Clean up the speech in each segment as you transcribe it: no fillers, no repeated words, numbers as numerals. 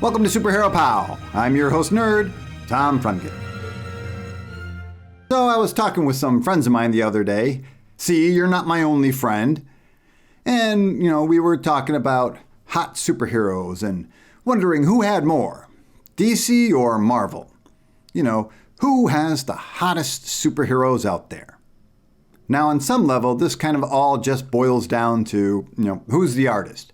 Welcome to Superhero Pow. I'm your host nerd, Tom Frunkin. So I was talking with some friends of mine the other day. See, you're not my only friend. And, we were talking about hot superheroes and wondering who had more, DC or Marvel? Who has the hottest superheroes out there? Now, on some level, this kind of all just boils down to, who's the artist?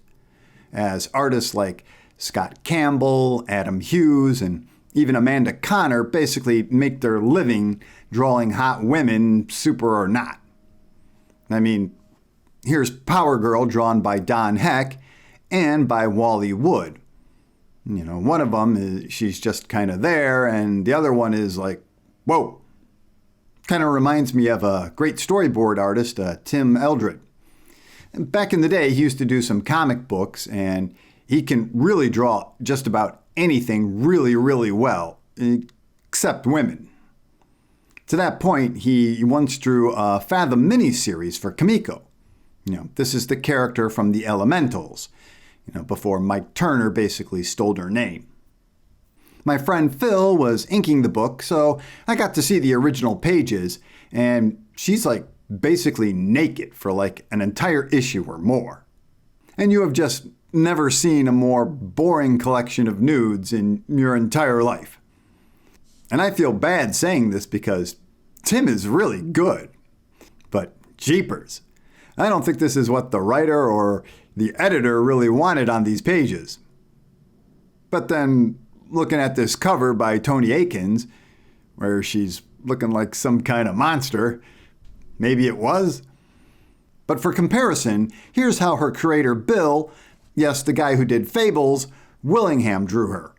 As artists like Scott Campbell, Adam Hughes, and even Amanda Conner basically make their living drawing hot women, super or not. I mean, here's PowerGirl drawn by Don Heck and by Wally Wood. One of them she's just kind of there, and the other one is like, whoa. Kind of reminds me of a great storyboard artist, Tim Eldred. Back in the day, he used to do some comic books, and he can really draw just about anything really, really well, except women. To that point, he once drew a Fathom miniseries for Kamiko. This is the character from The Elementals, before Mike Turner basically stole her name. My friend Phil was inking the book, so I got to see the original pages, and she's like basically naked for like an entire issue or more. And you have just never seen a more boring collection of nudes in your entire life. And I feel bad saying this because Tim is really good. But jeepers, I don't think this is what the writer or the editor really wanted on these pages. But then, looking at this cover by Tony Akins, where she's looking like some kind of monster, maybe it was. But for comparison, here's how her creator Bill, yes, the guy who did Fables, Willingham drew her.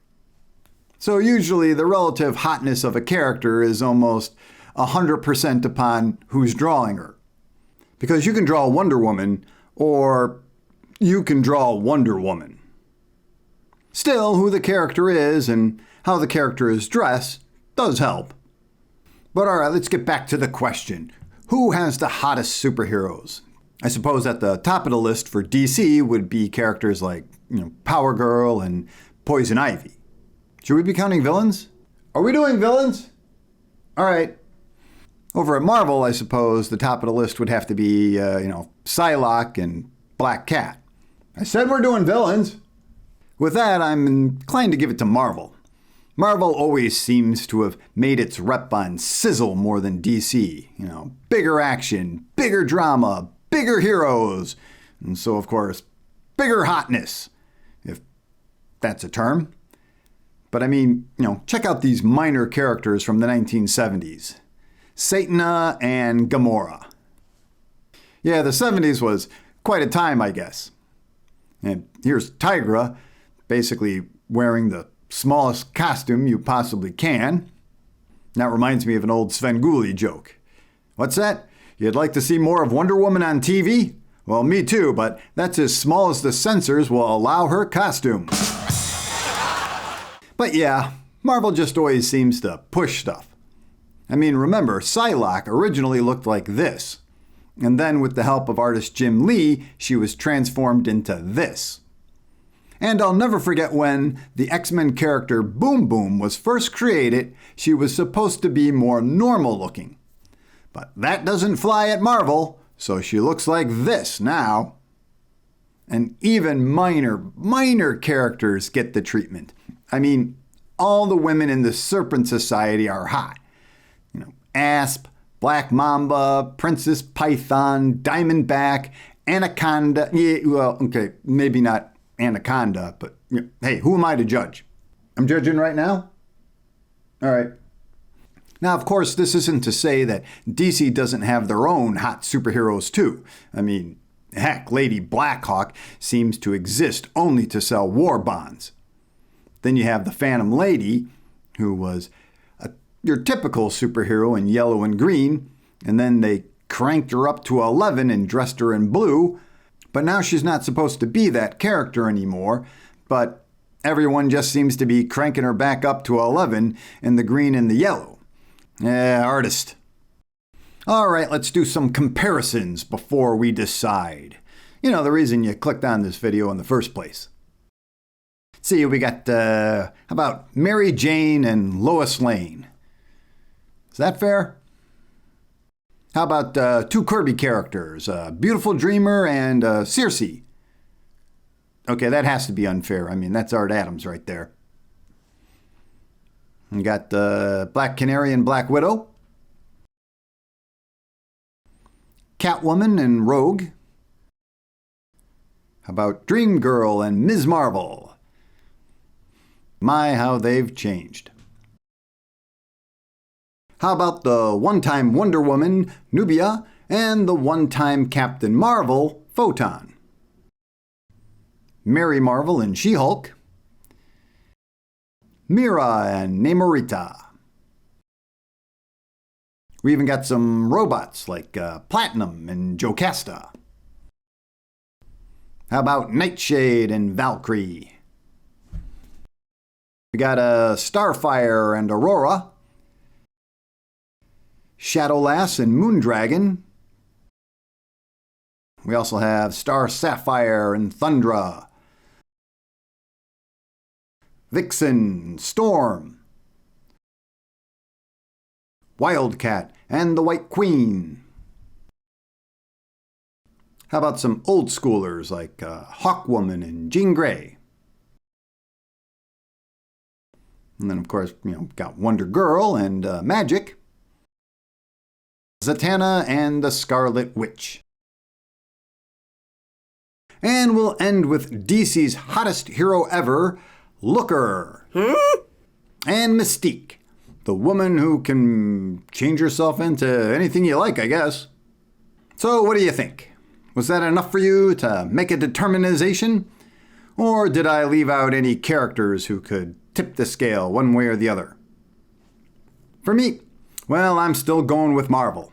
So usually the relative hotness of a character is almost 100% upon who's drawing her. Because you can draw Wonder Woman, or you can draw Wonder Woman. Still, who the character is and how the character is dressed does help. But all right, let's get back to the question. Who has the hottest superheroes? I suppose at the top of the list for DC would be characters like, PowerGirl and Poison Ivy. Should we be counting villains? Are we doing villains? All right. Over at Marvel, I suppose the top of the list would have to be, Psylocke and Black Cat. I said we're doing villains. With that, I'm inclined to give it to Marvel. Marvel always seems to have made its rep on sizzle more than DC. Bigger action, bigger drama, bigger heroes, and so, of course, bigger hotness, if that's a term. But I mean, check out these minor characters from the 1970s. Satana and Gamora. Yeah, the 70s was quite a time, I guess. And here's Tigra, basically wearing the smallest costume you possibly can. That reminds me of an old Svengoolie joke. What's that? You'd like to see more of Wonder Woman on TV? Well, me too, but that's as small as the censors will allow her costume. But yeah, Marvel just always seems to push stuff. I mean, remember, Psylocke originally looked like this. And then with the help of artist Jim Lee, she was transformed into this. And I'll never forget when the X-Men character Boom Boom was first created, she was supposed to be more normal looking. But that doesn't fly at Marvel, so she looks like this now. And even minor characters get the treatment. I mean, all the women in the Serpent Society are hot. Asp, Black Mamba, Princess Python, Diamondback, Anaconda. Yeah, well, okay, maybe not Anaconda, but hey, who am I to judge? I'm judging right now? All right. Now, of course, this isn't to say that DC doesn't have their own hot superheroes too. I mean, heck, Lady Blackhawk seems to exist only to sell war bonds. Then you have the Phantom Lady, who was your typical superhero in yellow and green, and then they cranked her up to 11 and dressed her in blue. But now she's not supposed to be that character anymore, but everyone just seems to be cranking her back up to 11 in the green and the yellow. Yeah, artist. All right, let's do some comparisons before we decide. The reason you clicked on this video in the first place. See, we got, how about Mary Jane and Lois Lane? Is that fair? How about two Kirby characters, Beautiful Dreamer and Circe? Okay, that has to be unfair. I mean, that's Art Adams right there. We got Black Canary and Black Widow. Catwoman and Rogue. How about Dream Girl and Ms. Marvel? My, how they've changed. How about the one-time Wonder Woman, Nubia, and the one-time Captain Marvel, Photon? Mary Marvel and She-Hulk. Mira and Namorita. We even got some robots like Platinum and Jocasta. How about Nightshade and Valkyrie? We got Starfire and Aurora. Shadowlass and Moondragon. We also have Star Sapphire and Thundra. Vixen, Storm. Wildcat and the White Queen. How about some old schoolers like Hawkwoman and Jean Grey? And then, of course, got Wonder Girl and Magic. Zatanna and the Scarlet Witch. And we'll end with DC's hottest hero ever, Looker. And Mystique, the woman who can change herself into anything you like, I guess. So what do you think? Was that enough for you to make a determination? Or did I leave out any characters who could tip the scale one way or the other? For me, well, I'm still going with Marvel.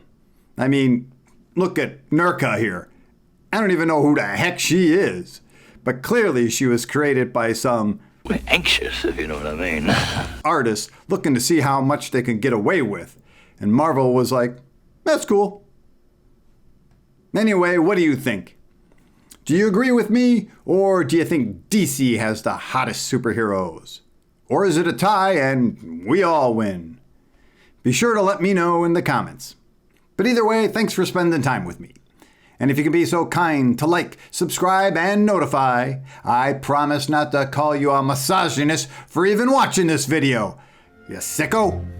I mean, look at Nurka here. I don't even know who the heck she is. But clearly she was created by some anxious, if you know what I mean. artist looking to see how much they can get away with. And Marvel was like, that's cool. Anyway, what do you think? Do you agree with me, or do you think DC has the hottest superheroes? Or is it a tie and we all win? Be sure to let me know in the comments. But either way, thanks for spending time with me. And if you can be so kind to like, subscribe, and notify, I promise not to call you a misogynist for even watching this video. You sicko!